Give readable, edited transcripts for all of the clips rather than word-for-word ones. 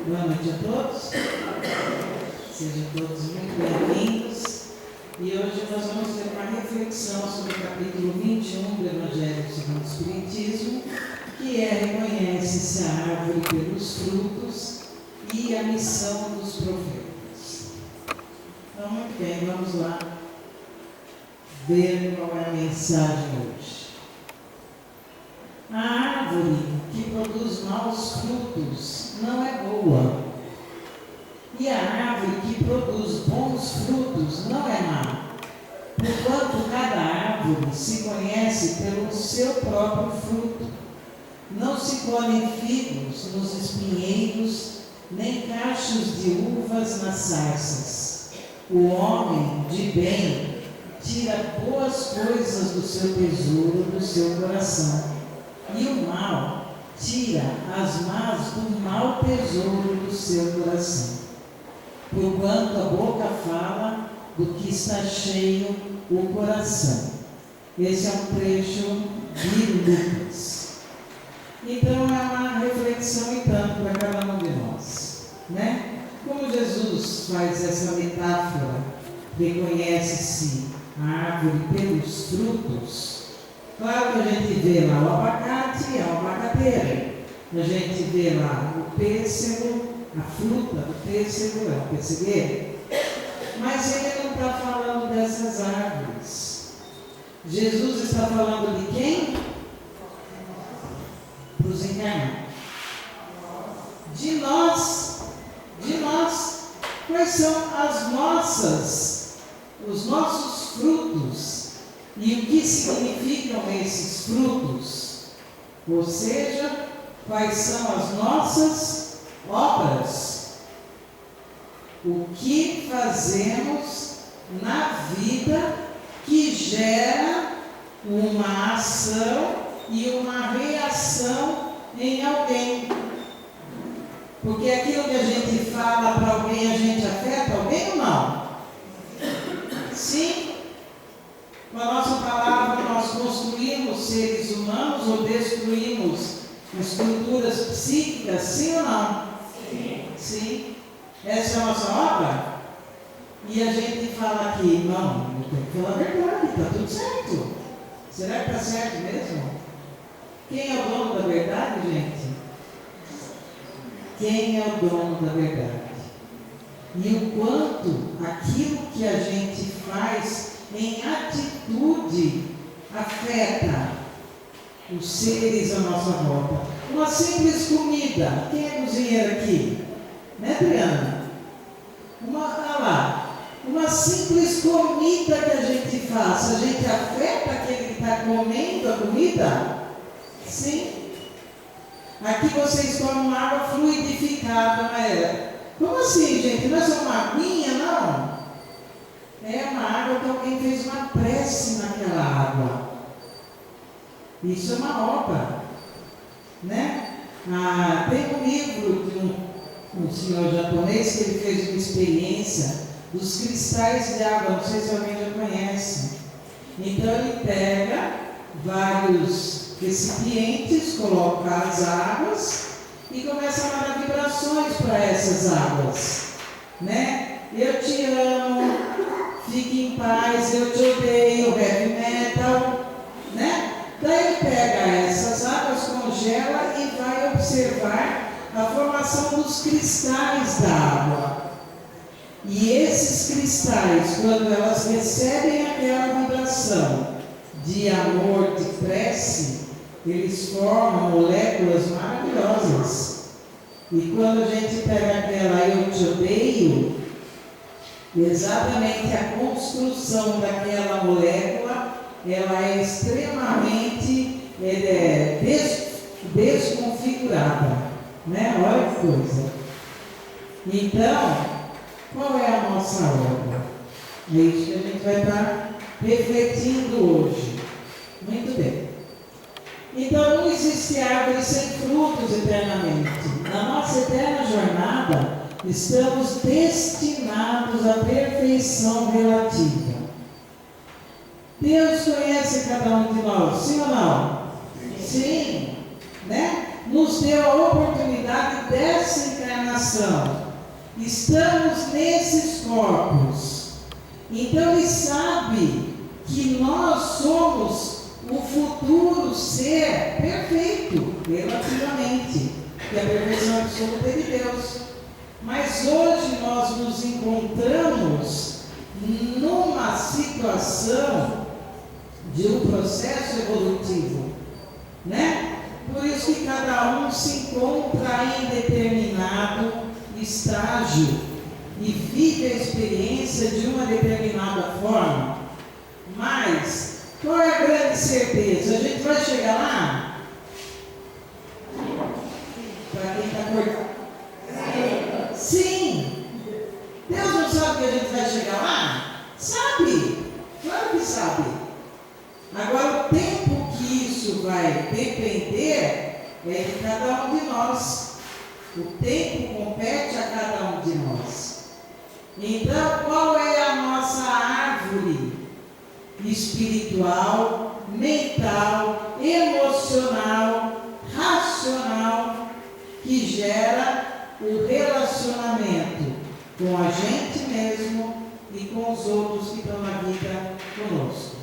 Boa noite a todos. Sejam todos muito bem-vindos. E hoje nós vamos ter uma reflexão sobre o capítulo 21 do Evangelho segundo o Espiritismo, que reconhece-se a árvore pelos frutos e a missão dos profetas. Então, muito bem, vamos lá ver qual é a mensagem hoje. A árvore que produz maus frutos não é boa, e a árvore que produz bons frutos não é má, porquanto cada árvore se conhece pelo seu próprio fruto. Não se colhem figos nos espinheiros, nem cachos de uvas nas sarças. O homem de bem tira boas coisas do seu tesouro, do seu coração, e o mal tira as más do mau tesouro do seu coração. Porquanto a boca fala do que está cheio o coração. Esse é um trecho de Lucas. Então é uma reflexão e tanto para cada um de nós, né? Como Jesus faz essa metáfora, reconhece-se a árvore pelos frutos. Claro que a gente vê lá o abacate e a abacateira. A gente vê lá o pêssego, a fruta do pêssego é o pessegueiro. Mas ele não está falando dessas árvores. Jesus está falando de quem? Para os encarnados. De nós. De nós. Quais são os nossos frutos? E o que significam esses frutos? Ou seja, quais são as nossas obras? O que fazemos na vida que gera uma ação e uma reação em alguém? Porque aquilo que a gente fala para alguém, a gente afeta alguém ou não? Sim. Com a nossa palavra nós construímos seres humanos ou destruímos estruturas psíquicas, sim ou não? Sim. Sim. Essa é a nossa obra? E a gente fala aqui, não, eu tenho que falar a verdade, está tudo certo. Será que está certo mesmo? Quem é o dono da verdade, gente? Quem é o dono da verdade? E o quanto aquilo que a gente faz em atitude afeta os seres à nossa volta. Uma simples comida. Quem é cozinheiro aqui? Né, Adriana? Uma simples comida que a gente faz, a gente afeta aquele que está comendo a comida? Sim. Aqui vocês tomam água fluidificada, não é? Como assim, gente? Não é só uma aguinha, não? É uma água que alguém fez uma prece naquela água. Isso é uma obra, né? Tem um livro de um senhor japonês que ele fez uma experiência dos cristais de água, não sei se alguém já conhece. Então ele pega vários recipientes, coloca as águas e começa a mandar vibrações para essas águas, né? Eu te amo, fique em paz, eu te odeio, heavy metal, né? Daí ele pega essas águas, congela e vai observar a formação dos cristais da água. E esses cristais, quando elas recebem aquela vibração de amor, de prece, eles formam moléculas maravilhosas. E quando a gente pega aquela eu te odeio, exatamente a construção daquela molécula, ela é extremamente desconfigurada, né? Olha que coisa. Então, qual é a nossa obra? É isso que a gente vai estar refletindo hoje. Muito bem. Então, não existe árvore sem frutos eternamente. Na nossa eterna jornada, estamos destinados à perfeição relativa. Deus conhece cada um de nós, sim ou não? Sim. Né? Nos deu a oportunidade dessa encarnação encarnação. Estamos nesses corpos. Então Ele sabe que nós somos o futuro ser perfeito, relativamente, que é a perfeição absoluta de Deus. Mas hoje nós nos encontramos numa situação de um processo evolutivo, né? Por isso que cada um se encontra em determinado estágio e vive a experiência de uma determinada forma. Mas qual é a grande certeza? A gente vai chegar lá? Para quem está acordado? Sim! Deus não sabe que a gente vai chegar lá? Sabe! Claro que sabe. Agora, o tempo que isso vai depender é de cada um de nós. O tempo compete a cada um de nós. Então, qual é a nossa árvore espiritual, mental, emocional, racional, que gera o relacionamento com a gente mesmo e com os outros que estão na vida conosco?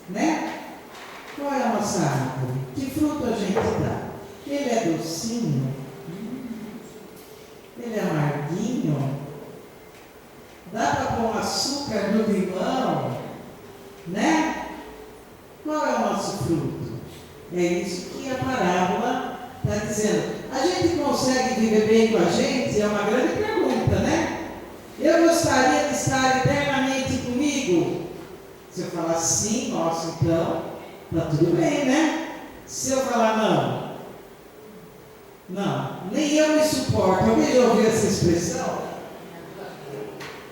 Né? Qual é a nossa árvore? Que fruto a gente dá? Ele é docinho? Ele é amarguinho? Dá para pôr açúcar no limão? Né? Qual é o nosso fruto? É isso que a parábola está dizendo. A gente consegue viver bem com a gente? É uma grande pergunta, né? Eu gostaria de estar eternamente comigo? Se eu falar sim, nossa, então, está tudo bem, né? Se eu falar não, nem eu me suporto. Alguém já ouviu essa expressão?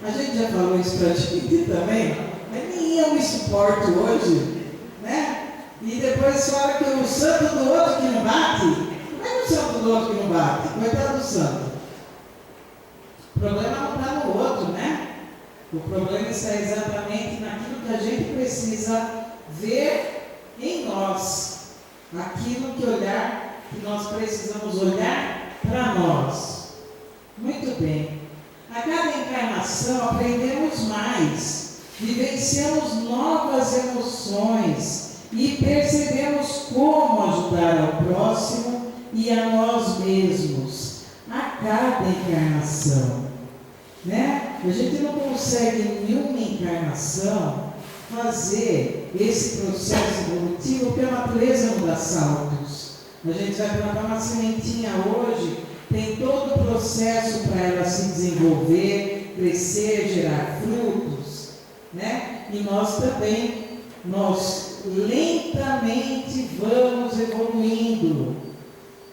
A gente já falou isso para a gente também, mas nem eu me suporto hoje, né? E depois fala que o santo do outro que não bate. Como é que o santo do outro que não bate? Coitado do santo. O problema não está no outro, né? O problema está exatamente naquilo que a gente precisa ver em nós. Aquilo que nós precisamos olhar para nós. Muito bem. A cada encarnação aprendemos mais, vivenciamos novas emoções e percebemos como ajudar ao próximo e a nós mesmos. A cada encarnação, né? A gente não consegue em nenhuma encarnação fazer esse processo evolutivo porque a natureza não dá saltos. A gente vai plantar uma sementinha hoje, tem todo o processo para ela se desenvolver, crescer, gerar frutos, né? E nós também, nós lentamente vamos evoluindo.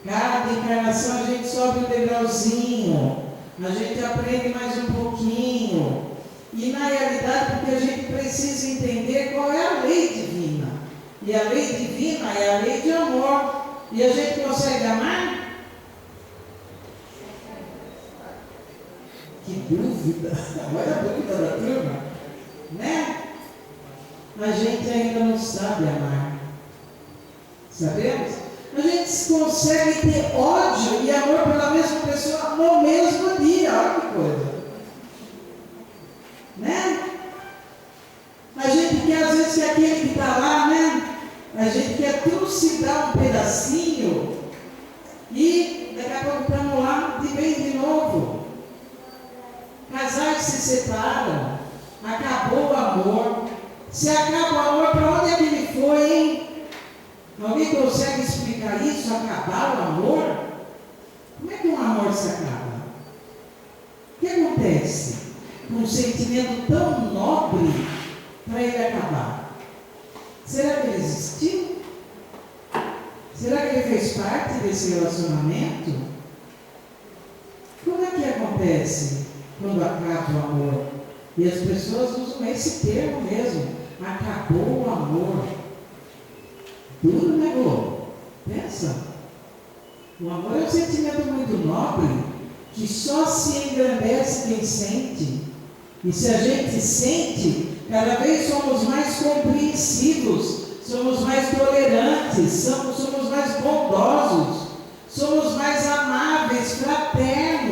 Cada encarnação a gente sobe um degrauzinho, a gente aprende mais um pouquinho. E na realidade, porque a gente precisa entender qual é a lei divina. E a lei divina é a lei de amor. E a gente consegue amar? Que dúvida! Olha a dúvida da turma, né? A gente ainda não sabe amar. Sabemos? A gente consegue ter ódio e amor pela mesma pessoa no mesmo dia. Olha que coisa. Né? A gente quer, às vezes, que aquele que está lá, né? A gente quer trucidar um pedacinho e daqui a pouco estamos lá de bem de novo. Casais se separam, acabou o amor. Se acaba o amor, para onde é que ele foi, hein? Alguém consegue explicar isso? Acabar o amor? Como é que um amor se acaba? O que acontece com um sentimento tão nobre para ele acabar? Será que ele existiu? Será que ele fez parte desse relacionamento? Como é que acontece quando acaba o amor? E as pessoas usam esse termo mesmo. Acabou o amor. Duro, né, Gô? Pensa. O amor é um sentimento muito nobre que só se engrandece quem sente. E se a gente sente, cada vez somos mais compreensivos, somos mais tolerantes, somos mais bondosos, somos mais amáveis, fraternos.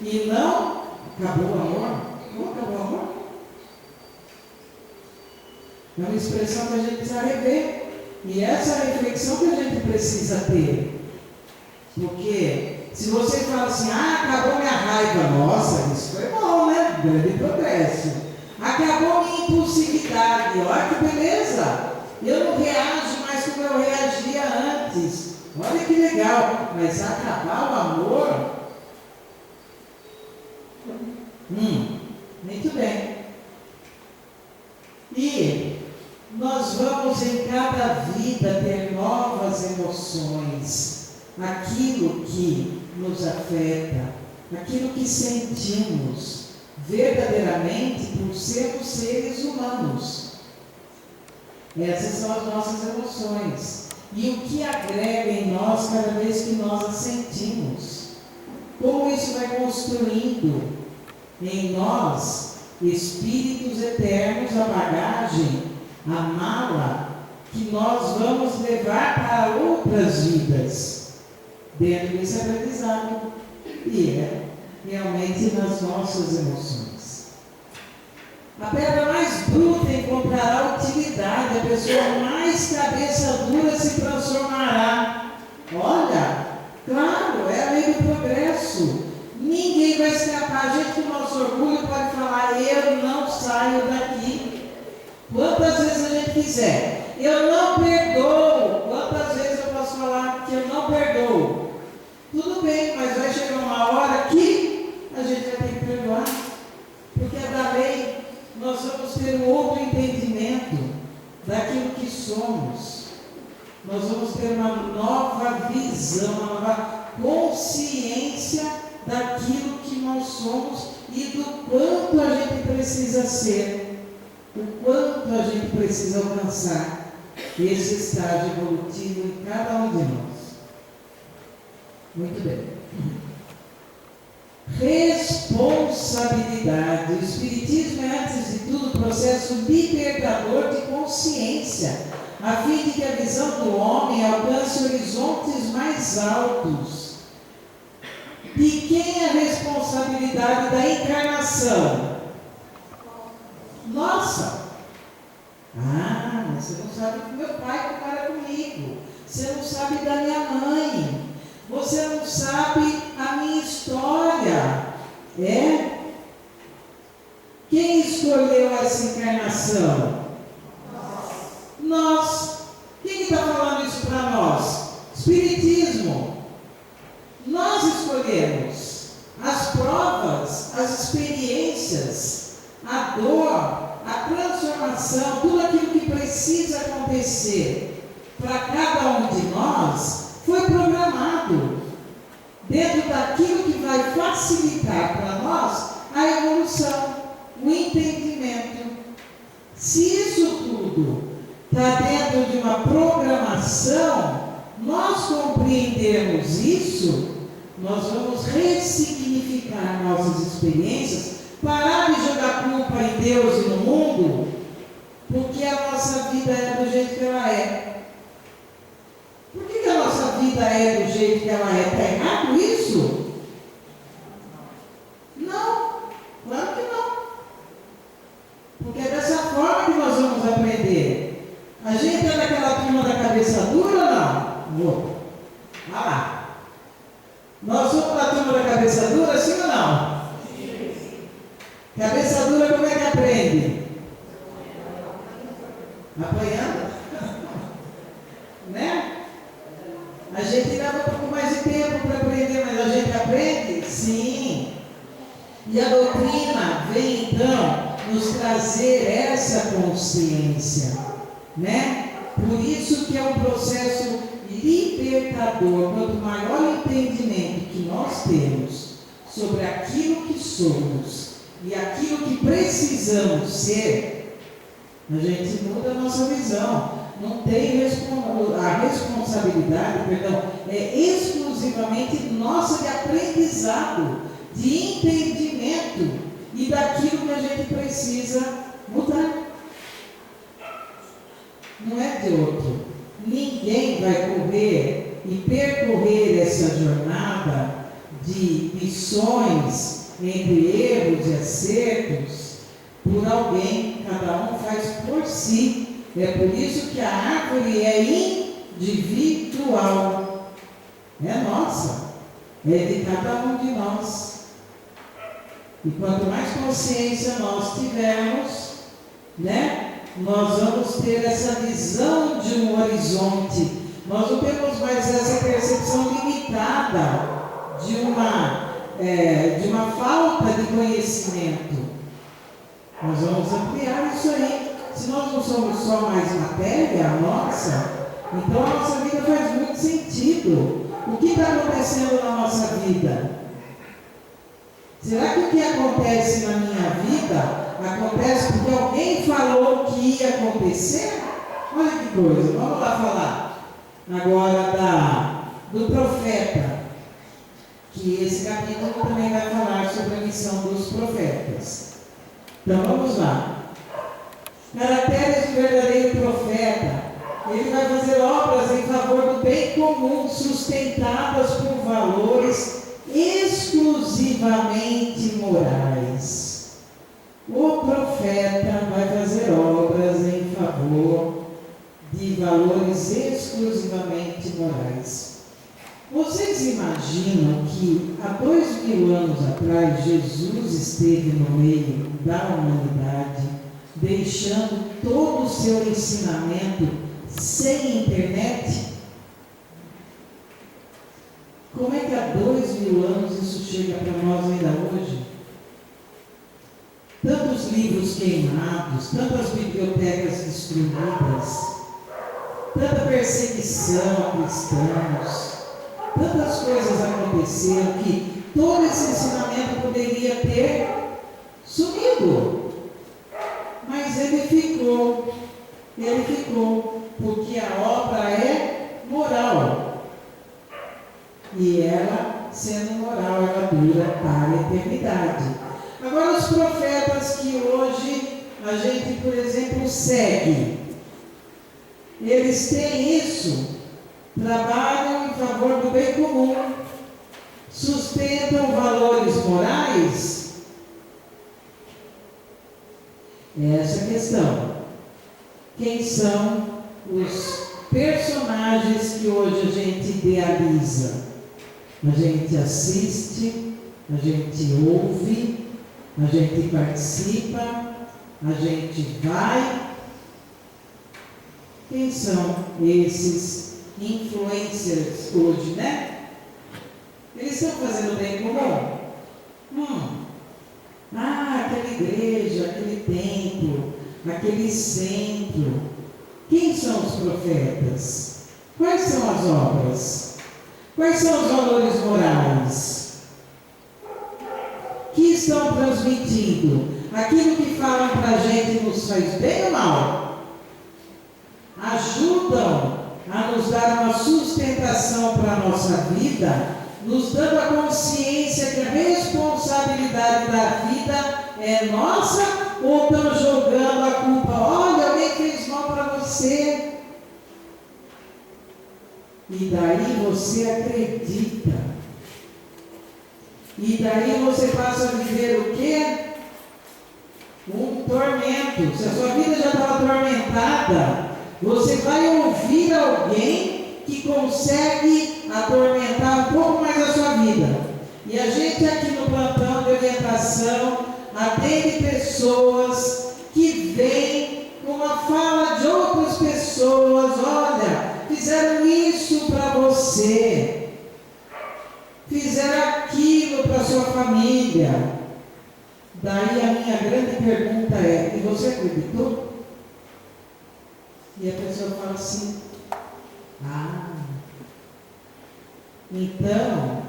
E não acabou o amor. Não acabou o amor. É uma expressão que a gente precisa rever. E essa é a reflexão que a gente precisa ter. Porque se você fala assim, acabou minha raiva, nossa, isso foi bom, né? Grande progresso. Acabou minha impulsividade, olha que beleza. Eu não reajo mais como eu reagia antes. Olha que legal. Mas acabar o amor? Muito bem. E nós vamos em cada vida ter novas emoções. Aquilo que nos afeta, aquilo que sentimos verdadeiramente por sermos seres humanos. Essas são as nossas emoções. E o que agrega em nós cada vez que nós as sentimos. Como isso vai construindo em nós espíritos eternos, a bagagem, a mala que nós vamos levar para outras vidas. Dentro desse aprendizado, e é realmente nas nossas emoções. A pedra mais bruta encontrará utilidade, a pessoa mais cabeça dura se transformará. Olha, claro, é a lei do progresso. Ninguém vai escapar. A gente, com o nosso orgulho, pode falar: eu não saio daqui. Quantas vezes a gente quiser. Eu não perdoo. Quantas vezes eu posso falar que eu não perdoo? Tudo bem, mas vai chegar uma hora que a gente vai ter que perdoar, porque é da lei. Nós vamos ter um outro entendimento daquilo que somos. Nós vamos ter uma nova visão, uma nova consciência daquilo que nós somos e do quanto a gente precisa ser, o quanto a gente precisa alcançar esse estágio evolutivo em cada um de nós. Muito bem. Responsabilidade. O Espiritismo é, antes de tudo, um processo libertador de consciência, a fim de que a visão do homem alcance horizontes mais altos. De quem é a responsabilidade da encarnação? Nossa! Mas você não sabe que meu pai compara comigo. Você não sabe da minha mãe. Você não sabe a minha história. Quem escolheu essa encarnação? Nós. Quem está falando isso para nós? Espiritismo. Nós escolhemos as provas, as experiências, a dor, a transformação, tudo aquilo que precisa acontecer para cada um de nós. Foi programado dentro daquilo que vai facilitar para nós a evolução, o entendimento. Se isso tudo está dentro de uma programação, nós compreendermos isso, nós vamos ressignificar nossas experiências, parar de jogar culpa em Deus e no mundo, porque a nossa vida é do jeito que ela é. Por que a nossa vida é do jeito que ela é? Está errado isso? Não, claro que não. Porque é dessa forma que nós vamos aprender. A gente é daquela turma da cabeça dura ou não? Vai lá. Nós somos da turma da cabeça dura, sim ou não? Sim. Cabeça dura, como é que aprende? Apanhando? Né? A gente leva um pouco mais de tempo para aprender, mas a gente aprende? Sim. E a doutrina vem então nos trazer essa consciência, né? Por isso que é um processo libertador. Quanto maior o entendimento que nós temos sobre aquilo que somos e aquilo que precisamos ser, a gente muda a nossa visão. Não tem a responsabilidade, é exclusivamente nossa de aprendizado, de entendimento e daquilo que a gente precisa mudar. Não é de outro. Ninguém vai correr e percorrer essa jornada de lições entre erros e acertos por alguém, cada um faz por si. É por isso que a árvore é individual, é nossa, é de cada um de nós. E quanto mais consciência nós tivermos, né, nós vamos ter essa visão de um horizonte. Nós não temos mais essa percepção limitada de uma falta de conhecimento. Nós vamos ampliar isso aí. Se nós não somos só mais matéria, a nossa, então a nossa vida faz muito sentido. O que está acontecendo na nossa vida? Será que o que acontece na minha vida acontece porque alguém falou que ia acontecer? Olha que coisa, vamos lá falar agora do profeta, que esse capítulo também vai falar sobre a missão dos profetas. Então vamos lá. Caracteres do verdadeiro profeta: ele vai fazer obras em favor do bem comum, sustentadas por valores exclusivamente morais. O profeta vai fazer obras em favor de valores exclusivamente morais. Vocês imaginam que há 2000 anos atrás Jesus esteve no meio da humanidade, deixando todo o seu ensinamento sem internet? Como é que há 2000 anos isso chega para nós ainda hoje? Tantos livros queimados, tantas bibliotecas destruídas, tanta perseguição a cristãos, tantas coisas aconteceram que todo esse ensinamento poderia ter sumido. Mas ele ficou, porque a obra é moral. E ela, sendo moral, ela dura para a eternidade. Agora, os profetas que hoje a gente, por exemplo, segue, eles têm isso, trabalham em favor do bem comum, sustentam valores morais. Essa é a questão. Quem são os personagens que hoje a gente idealiza? A gente assiste, a gente ouve, a gente participa, a gente vai. Quem são esses influencers hoje, né? Eles estão fazendo bem comum? Aquela igreja, aquele templo, aquele centro. Quem são os profetas? Quais são as obras? Quais são os valores morais que estão transmitindo? Aquilo que falam para a gente nos faz bem ou mal? Ajudam a nos dar uma sustentação para a nossa vida, nos dando a consciência que a responsabilidade da vida é nossa, ou estão jogando a culpa? Olha, alguém fez mal para você. E daí você acredita. E daí você passa a viver o quê? Um tormento. Se a sua vida já estava atormentada, você vai ouvir alguém que consegue atormentar um pouco mais a sua vida. E a gente aqui no plantão de orientação atende pessoas que vêm com a fala de outras pessoas. Olha, fizeram isso para você, fizeram aquilo para sua família. Daí a minha grande pergunta é: e você acreditou? E a pessoa fala assim: então,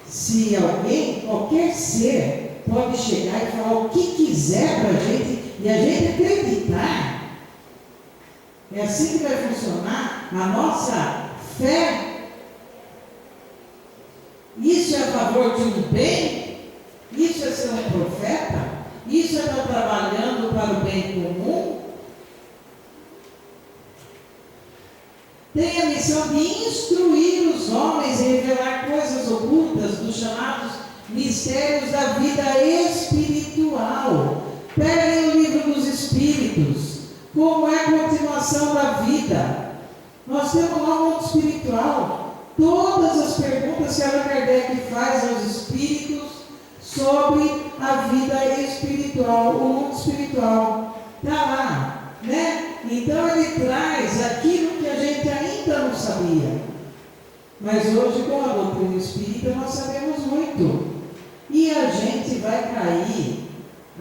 se alguém, qualquer ser, pode chegar e falar o que quiser para a gente e a gente acreditar, é assim que vai funcionar a nossa fé? Isso é a favor de um bem? Isso é ser um profeta? Isso é estar trabalhando para o bem comum? tem a missão de instruir os homens e revelar coisas ocultas dos chamados mistérios da vida espiritual. Peguem o livro dos Espíritos, como é a continuação da vida. Nós temos lá um mundo espiritual. Todas as perguntas que Allan Kardec faz aos espíritos sobre a vida espiritual, o mundo espiritual, está lá, né? Então ele traz aquilo que a gente ainda não sabia. Mas hoje, com a doutrina espírita, nós sabemos muito. E a gente vai cair,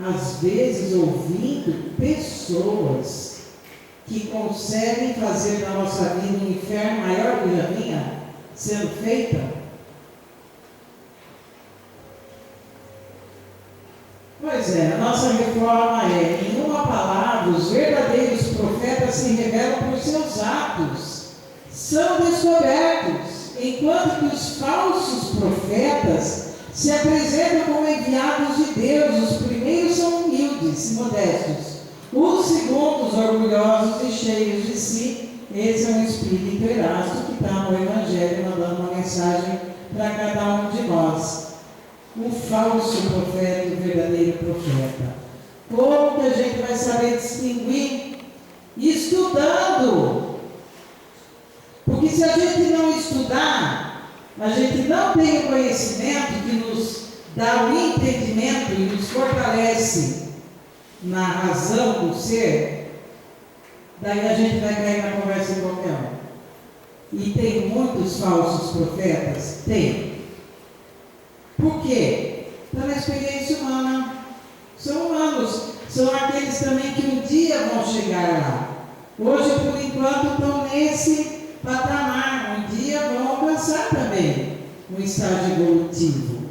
às vezes, ouvindo pessoas que conseguem fazer da nossa vida um inferno maior que a minha, sendo feita. Pois é, a nossa reforma é, em uma palavra, os verdadeiros profetas se revelam por seus atos, são descobertos, enquanto que os falsos profetas se apresentam como enviados de Deus. Os primeiros são humildes e modestos, os segundos orgulhosos e cheios de si. Esse é um espírito Erasto que está no Evangelho mandando uma mensagem para cada um de nós. O falso profeta e o verdadeiro profeta. Como que a gente vai saber distinguir? Estudando. Porque se a gente não estudar, a gente não tem o conhecimento que nos dá o entendimento e nos fortalece na razão do ser, daí a gente vai cair na conversa de qualquer um. E tem muitos falsos profetas? Tem. Por quê? Está na experiência humana. São humanos. São aqueles também que um dia vão chegar lá. Hoje, por enquanto, estão nesse patamar. Um dia vão alcançar também um estágio evolutivo.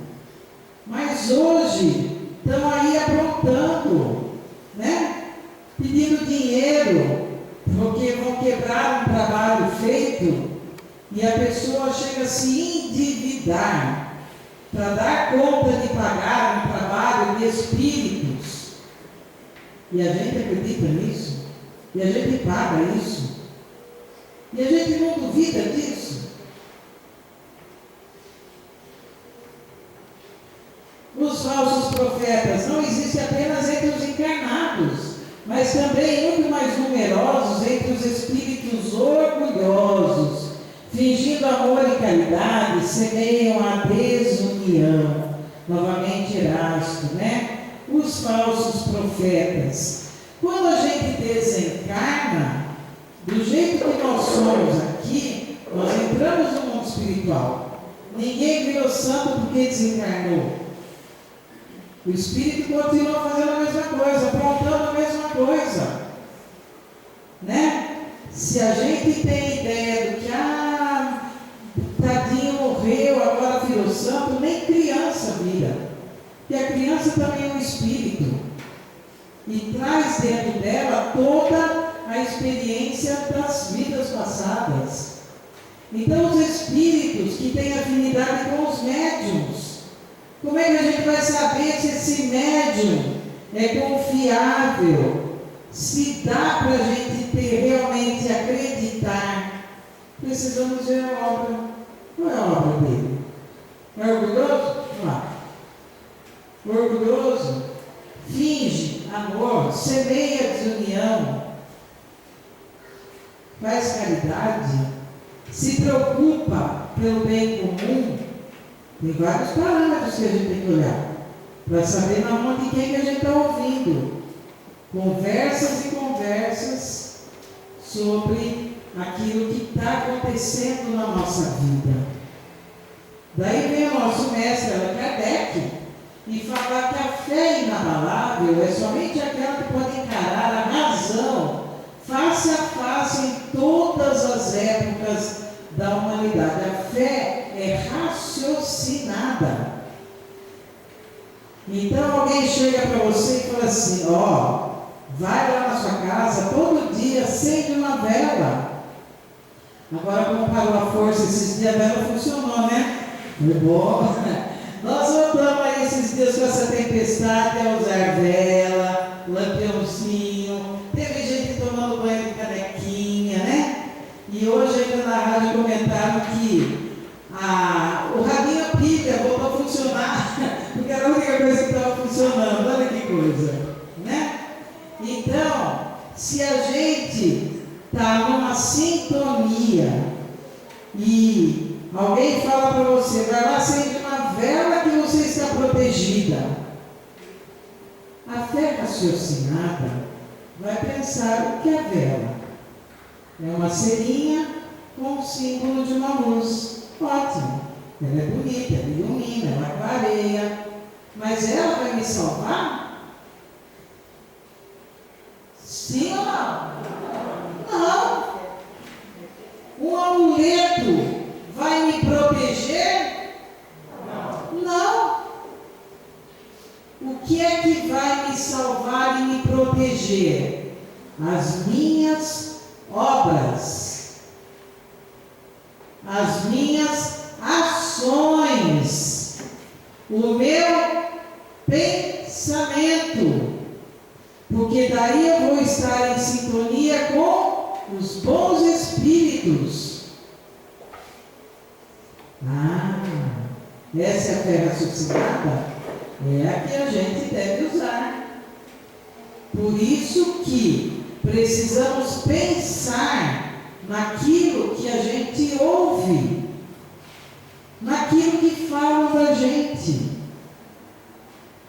Mas hoje estão aí aprontando, né? Pedindo dinheiro, porque vão quebrar um trabalho feito e a pessoa chega a se endividar para dar conta de pagar um trabalho de espíritos. E a gente acredita nisso, e a gente paga isso, e a gente não duvida disso. Os falsos profetas não existem apenas entre os encarnados, mas também muito mais numerosos entre os espíritos orgulhosos, fingindo amor e caridade, semeiam a desunião. Novamente Erasto, né? Os falsos profetas. Quando a gente desencarna, do jeito que nós somos aqui, nós entramos no mundo espiritual. Ninguém virou santo porque desencarnou. O espírito continua fazendo a mesma coisa, aprontando a mesma coisa, né? Se a gente tem ideia do que, tadinho morreu, agora virou santo, nem criança vira. E a criança também é um espírito. E traz dentro dela toda a experiência das vidas passadas. Então, os espíritos que têm afinidade com os médiuns, como é que a gente vai saber se esse médium é confiável? Se dá para a gente realmente acreditar? Precisamos ver a obra. Qual é a obra dele? É orgulhoso? Não. O orgulhoso finge amor, semeia desunião, faz caridade, se preocupa pelo bem comum. Tem vários parâmetros que a gente tem que olhar para saber na mão de quem que a gente está ouvindo. Conversas e conversas sobre aquilo que está acontecendo na nossa vida. Daí vem o nosso mestre Allan Kardec e falar que a fé inabalável é somente aquela que pode encarar a razão face a face em todas as épocas da humanidade. A fé é raciocinada. Então alguém chega para você e fala assim: ó, vai lá na sua casa, todo dia acende uma vela. Agora, como parou a força esses dias, a vela funcionou, né? Foi bom. Nós voltamos aí esses dias com essa tempestade a usar vela, lampiãozinho. Teve gente tomando banho de canequinha, né? E hoje rádio comentaram que o radinho a pilha voltou a funcionar, porque era a única coisa que estava funcionando. Olha que coisa, né? Então, se a gente está numa sintonia e alguém fala para você, vai lá, acende uma vela que você está protegida. A fé raciocinada vai pensar o que é vela. É uma cerinha com o símbolo de uma luz. Ótimo. Ela é bonita, ela ilumina, ela clareia. Mas ela vai me salvar? Sim ou não? Não. Um amuleto vai me proteger? Não. O que é que vai me salvar e me proteger? As minhas obras, as minhas ações, o meu pensamento, porque daí eu vou estar em sintonia com os bons espíritos. Essa é a fé raciocinada? É a que a gente deve usar. Por isso que precisamos pensar naquilo que a gente ouve, naquilo que falam da gente.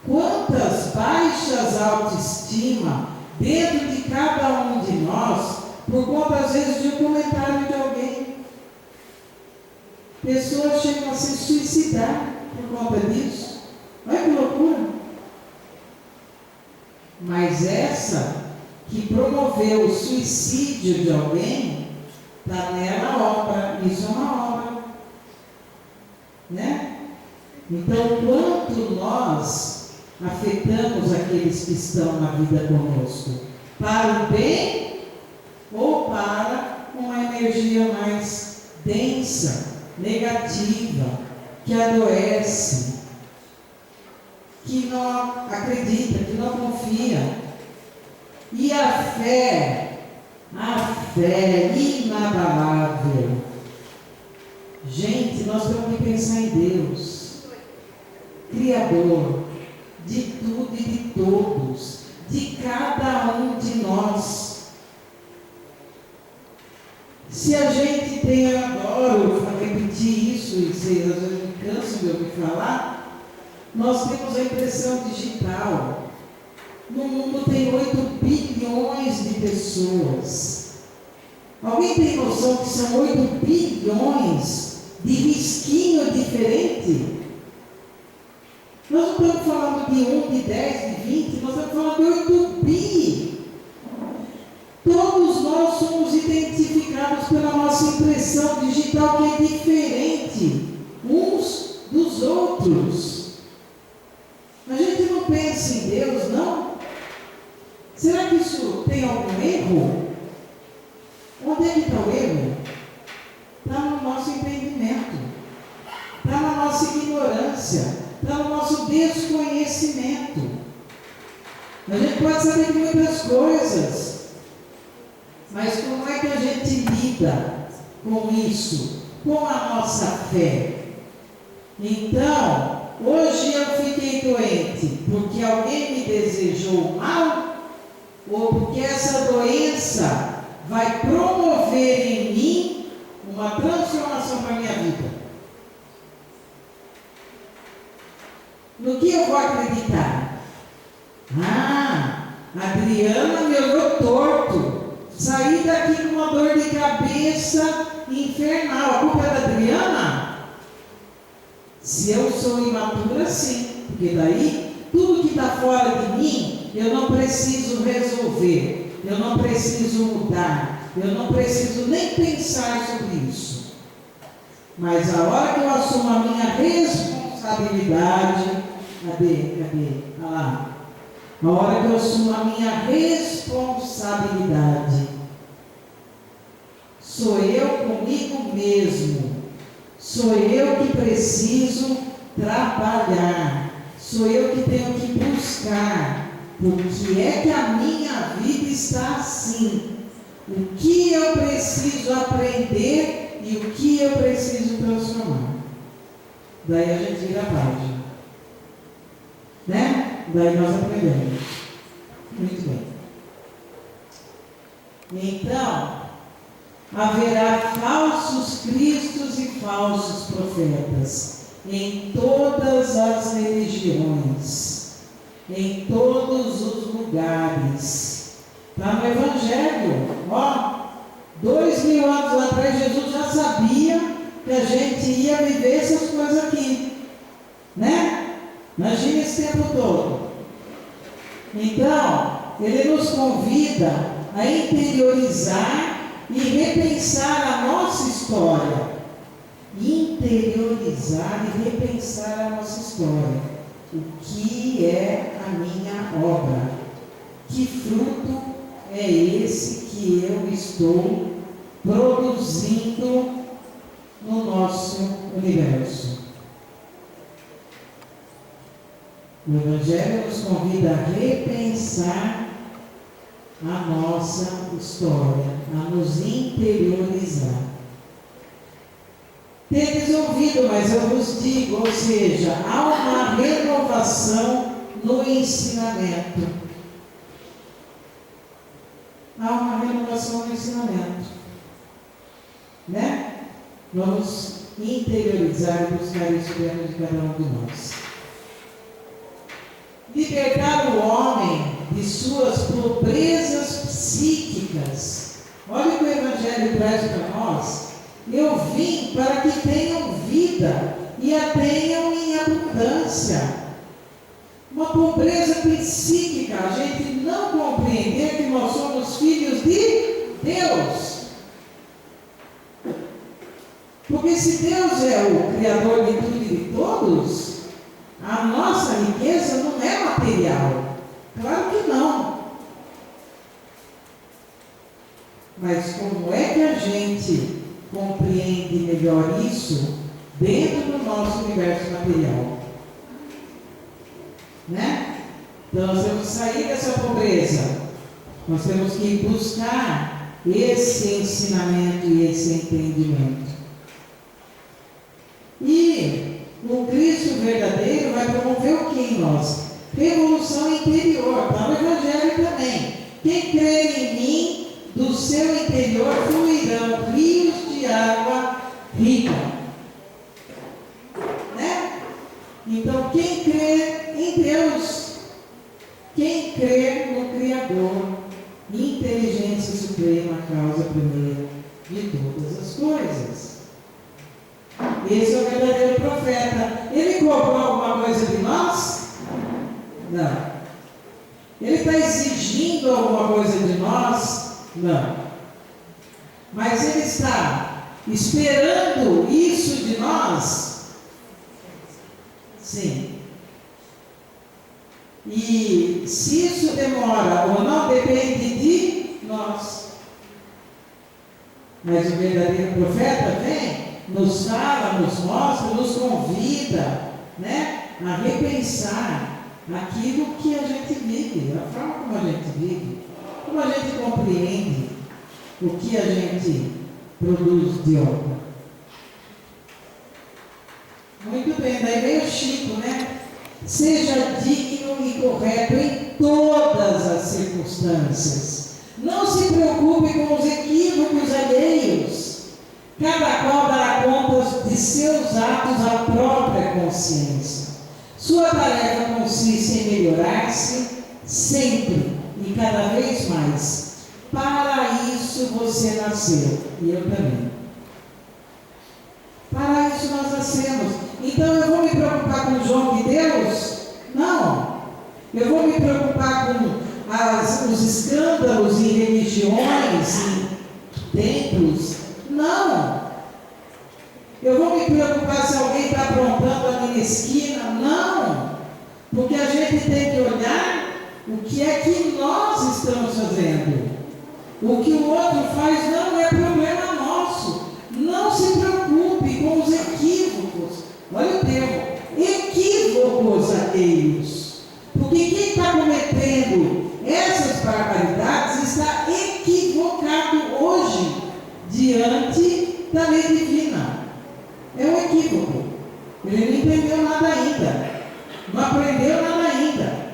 Quantas baixas autoestima dentro de cada um de nós, por conta às vezes de um comentário de alguém. Pessoas chegam a se suicidar por conta disso. Olha que loucura! Mas essa que promoveu o suicídio de alguém, está nela a obra. Isso é uma obra, né? Então, quanto nós afetamos aqueles que estão na vida conosco, para o bem ou para uma energia mais densa, negativa, que adoece, que não acredita, que não confia. E a fé inabalável. Gente, nós temos que pensar em Deus, Criador de tudo e de todos, de cada um de nós. Se a gente tem, eu adoro repetir isso, e vocês às vezes me cansam de ouvir falar, nós temos a impressão digital. No mundo tem 8 bilhões de pessoas. Alguém tem noção que são 8 bilhões de risquinho diferente? Nós não estamos falando de 1, de 10, de 20, nós estamos falando de 8 bi. Todos nós somos identificados pela nossa impressão digital, que é diferente uns dos outros. A gente não pensa em Deus, não? Será que isso tem algum erro? Onde é que está o erro? Está no nosso entendimento, está na nossa ignorância, está no nosso desconhecimento. A gente pode saber de muitas coisas, mas como é que a gente lida com isso, com a nossa fé? Então, hoje eu fiquei doente porque alguém me desejou mal, ou porque essa doença vai promover em mim uma transformação para a minha vida? No que eu vou acreditar? Adriana me olhou torto, saí daqui com uma dor de cabeça infernal. A culpa é da Adriana? Se eu sou imatura, sim, porque daí tudo que está fora de mim eu não preciso resolver, eu não preciso mudar, eu não preciso nem pensar sobre isso. Mas a hora que eu assumo a minha responsabilidade, cadê? Olha lá. A hora que eu assumo a minha responsabilidade, sou eu comigo mesmo, sou eu que preciso trabalhar, sou eu que tenho que buscar. Por que é que a minha vida está assim? O que eu preciso aprender e o que eu preciso transformar. Daí a gente vira a página. Né? Daí nós aprendemos. Muito bem. Então, haverá falsos cristos e falsos profetas em todas as religiões, em todos os lugares. Está no Evangelho. 2000 anos atrás, Jesus já sabia que a gente ia viver essas coisas aqui. Né? Imagina esse tempo todo. Então, ele nos convida a interiorizar e repensar a nossa história. Interiorizar e repensar a nossa história. O que é a minha obra? Que fruto é esse que eu estou produzindo no nosso universo? O Evangelho nos convida a repensar a nossa história, a nos interiorizar. Tendes ouvido, mas eu vos digo, ou seja, há uma renovação no ensinamento. Há uma renovação no ensinamento. Né? Vamos interiorizar e buscar isso dentro de cada um de nós. Libertar o homem de suas pobrezas psíquicas. Olha o que o Evangelho traz para nós. Eu vim para que tenham vida e a tenham em abundância. Uma pobreza psíquica, a gente não compreender que nós somos filhos de Deus. Porque se Deus é o Criador de tudo e de todos, a nossa riqueza não é material. Claro que não. Mas como é que a gente compreende melhor isso dentro do nosso universo material? Né? Então nós temos que sair dessa pobreza. Nós temos que buscar esse ensinamento e esse entendimento. E o Cristo verdadeiro vai promover o que em nós? Revolução interior. Está no Evangelho também. Quem crer em mim, do seu interior fluirão rios de água rica. Né? Então, quem crê em Deus, quem crê no Criador, inteligência suprema, causa primeira de todas as coisas. Esse é o verdadeiro profeta. Ele cobrou alguma coisa de nós? Não. Ele está exigindo alguma coisa de nós? Não. Mas ele está esperando isso de nós? Sim. E se isso demora ou não, depende de nós. Mas o verdadeiro profeta vem, nos fala, nos mostra, nos convida, né, a repensar aquilo que a gente vive, a forma como a gente vive, como a gente compreende o que a gente produz de obra. Muito bem, daí veio o Chico, né? Seja digno e correto em todas as circunstâncias. Não se preocupe com os equívocos alheios. Cada qual dará contas de seus atos à própria consciência. Sua tarefa consiste em melhorar-se sempre e cada vez mais. Para isso você nasceu, e eu também. Para isso nós nascemos. Então eu vou me preocupar com o João de Deus? Não. Eu vou me preocupar com os escândalos em religiões, em templos? Não. Eu vou me preocupar se alguém está aprontando a minha esquina? Não. Porque a gente tem que olhar o que é que nós estamos fazendo. O que o outro faz não é problema nosso. Não se preocupe com os equívocos. Olha o termo, equívocos alheios. Porque quem está cometendo essas barbaridades está equivocado hoje diante da lei divina. É um equívoco. Ele não entendeu nada ainda. Não aprendeu nada ainda.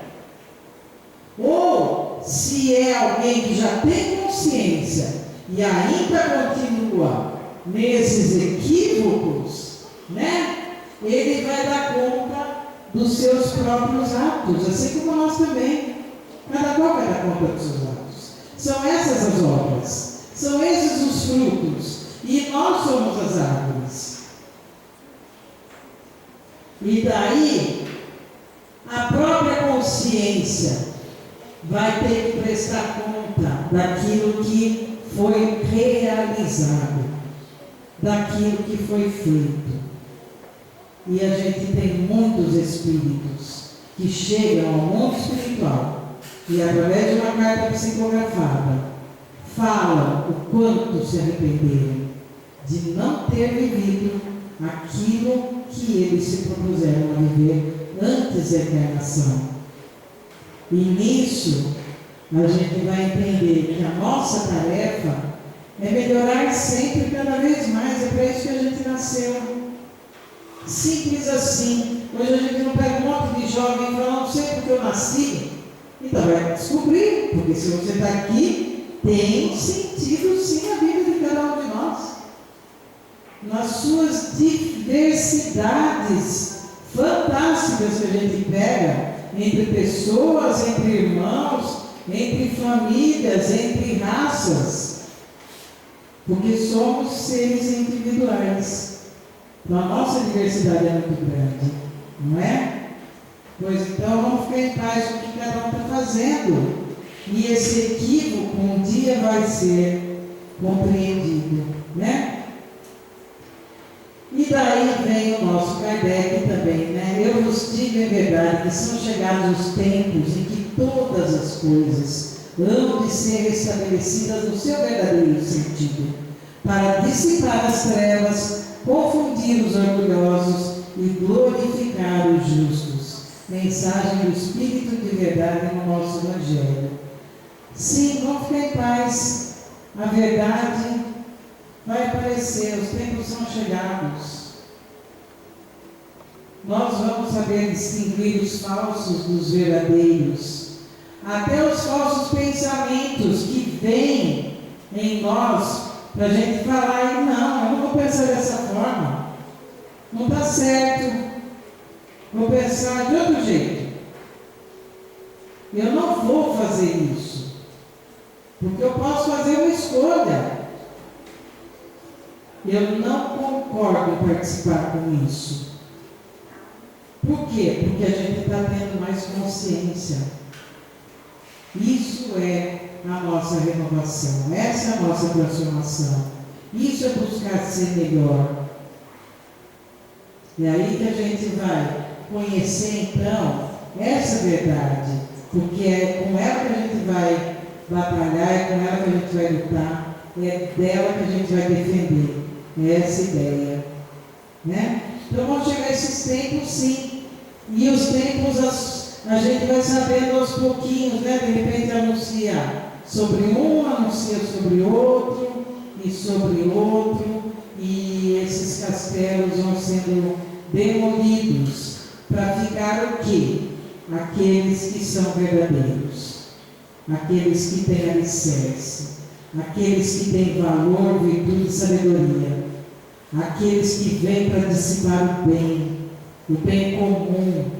Ou, se é alguém que já tem consciência e ainda continua nesses equívocos, né? Ele vai dar conta dos seus próprios atos, assim como nós também. Cada qual vai dar conta dos seus atos. São essas as obras, são esses os frutos, e nós somos as árvores. E daí, a própria consciência vai ter que prestar conta daquilo que foi realizado, daquilo que foi feito. E a gente tem muitos espíritos que chegam ao mundo espiritual e, através de uma carta psicografada, falam o quanto se arrependeram de não ter vivido aquilo que eles se propuseram a viver antes da encarnação. E nisso a gente vai entender que a nossa tarefa é melhorar sempre, cada vez mais. É para isso que a gente nasceu. Simples assim. Hoje a gente não pega um monte de jovem e fala, não sei porque eu nasci. Então vai descobrir, porque se você está aqui, tem sentido sim a vida de cada um de nós. Nas suas diversidades fantásticas que a gente pega, entre pessoas, entre irmãos, entre famílias, entre raças, porque somos seres individuais. Então a nossa diversidade é muito grande, não é? Pois então vamos ficar em paz com o que cada um está fazendo, e esse equívoco um dia vai ser compreendido, né? E daí vem o nosso Kardec também, né? Eu vos digo em verdade que são chegados os tempos em que todas as coisas hão de ser restabelecidas no seu verdadeiro sentido, para dissipar as trevas, confundir os orgulhosos e glorificar os justos. Mensagem do Espírito de verdade no nosso Evangelho. Sim, vamos ficar em paz. A verdade vai aparecer, os tempos são chegados. Nós vamos saber distinguir os falsos dos verdadeiros. Até os falsos pensamentos que vêm em nós, para a gente falar, não, eu não vou pensar dessa forma. Não está certo. Vou pensar de outro jeito. Eu não vou fazer isso. Porque eu posso fazer uma escolha. Eu não concordo em participar com isso. Por quê? Porque a gente está tendo mais consciência. Isso é a nossa renovação. Essa é a nossa transformação. Isso é buscar ser melhor. É aí que a gente vai conhecer então essa verdade, porque é com ela que a gente vai batalhar, é com ela que a gente vai lutar, é dela que a gente vai defender. É essa ideia, né? Então vão chegar esses tempos, sim, e os tempos a gente vai sabendo aos pouquinhos, né? De repente anuncia sobre um, anuncia sobre outro, e sobre outro, e esses castelos vão sendo demolidos, para ficar o quê? Aqueles que são verdadeiros, aqueles que têm alicerce, aqueles que têm valor, virtude e sabedoria, aqueles que vêm para dissipar o bem comum,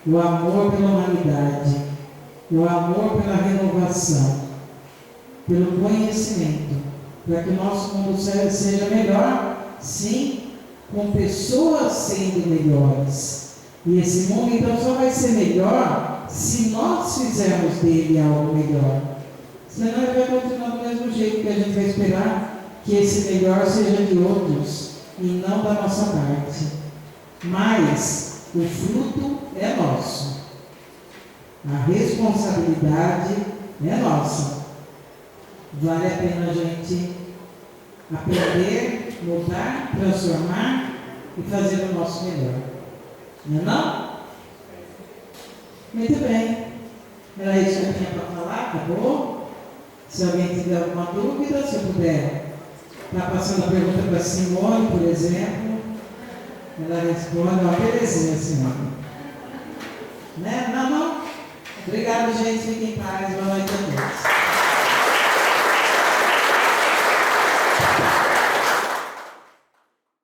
o amor pela humanidade, o amor pela renovação, pelo conhecimento, para que o nosso mundo seja melhor, sim, com pessoas sendo melhores. E esse mundo então só vai ser melhor se nós fizermos dele algo melhor. Senão ele vai continuar do mesmo jeito, que a gente vai esperar que esse melhor seja de outros e não da nossa parte. Mas o fruto é nosso. A responsabilidade é nossa. Vale a pena a gente aprender, mudar, transformar e fazer o nosso melhor. Não é não? Muito bem. Era isso que eu tinha para falar, acabou? Se alguém tiver alguma dúvida, se eu puder Está passando a pergunta para a Simone, por exemplo. Ela responde, ó, belezinha, Simone. Né? Não, não. Obrigado, gente. Fiquem em paz. Boa noite a todos.